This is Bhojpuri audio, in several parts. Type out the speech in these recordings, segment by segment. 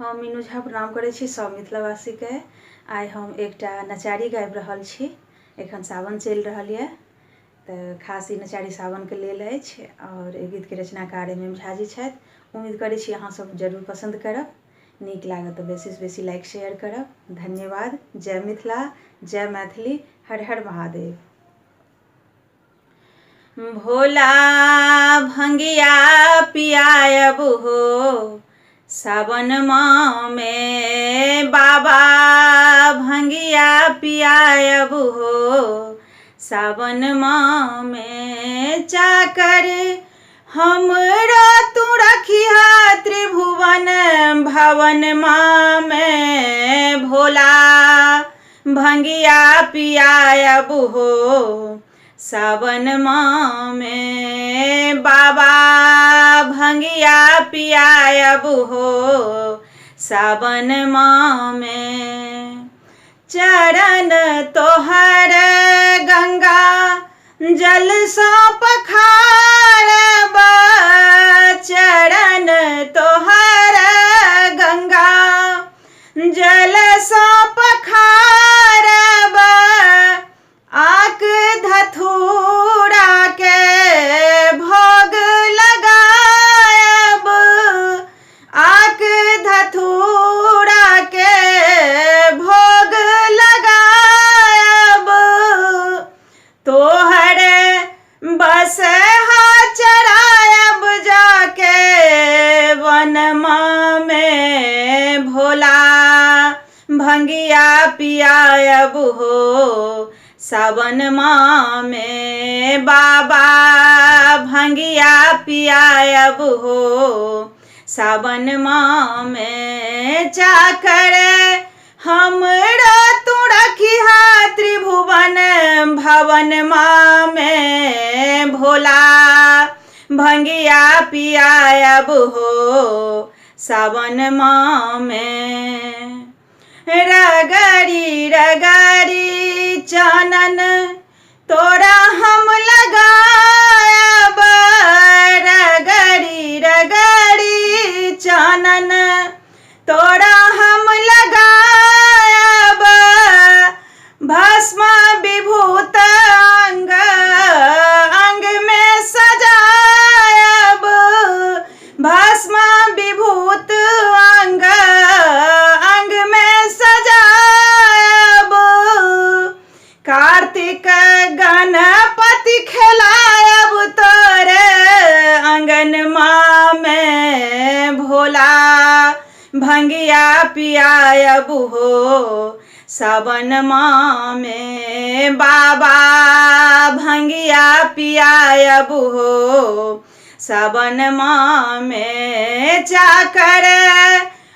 हम मीनू झा प्रणाम करै छी सब मिथिलावासीके। आइ हम एकटा नचारी गाबि रहल छी। एखन सावन चलि रहल यऽ तऽ खास ई नचारी सावनके लेल अछि और एहि गीतके रचनाकार MM झा जी छथि। उम्मीद करै छी अहाँ सब जरूर पसंद करब। नीक लागत तऽ बेसीसँ बेसी लाइक शेयर करब। धन्यवाद। जय मिथिला, जय मैथिली, हर हर महादेव। भोला भंगिया पियायब हो सावन में, बाबा भंगिया पियायब हो सावन में। चाकर हमरो तू रखिया त्रिभुवन भवन में। भोला भंगिया पियायब हो सावन में, बाबा भंगिया पियायब हो सावन में। चरण तोहर गंगा जल सा पखारब, चरण तोहर गंगा जल सा पखारब। आक धथूरा के भोग लगायब, आक धथूरा के भोग लगायब। तोहरे बसहा चरायब जाके वनमा में। भोला भंगिया पियायब हो सावन में, बाबा भंगिया पियायब हो सावन में। चाकर हमरो तू रखिहा त्रिभुवन भवन में। भोला भंगिया पियायब हो सावन में। रगड़ी रगड़ी चानन तोरा हम लगायब, रगड़ी रगड़ी चानन तोरा हम लगायब। भस्म विभूत अंग अंग में सजायब, भस्म विभूत अंग अंग में सजायब। कार्तिक गणपति खेलायब तोरे अंगनमा में। भोला भंगिया पियायब हो सावन में, बाबा भंगिया पियायब हो सावन में। चाकर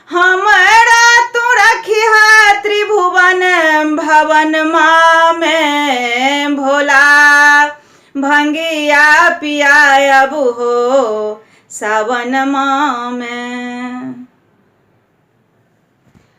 हमरा तू रखिहा त्रिभुवन भवन में। भोला भंगिया पियायब हो सावन में।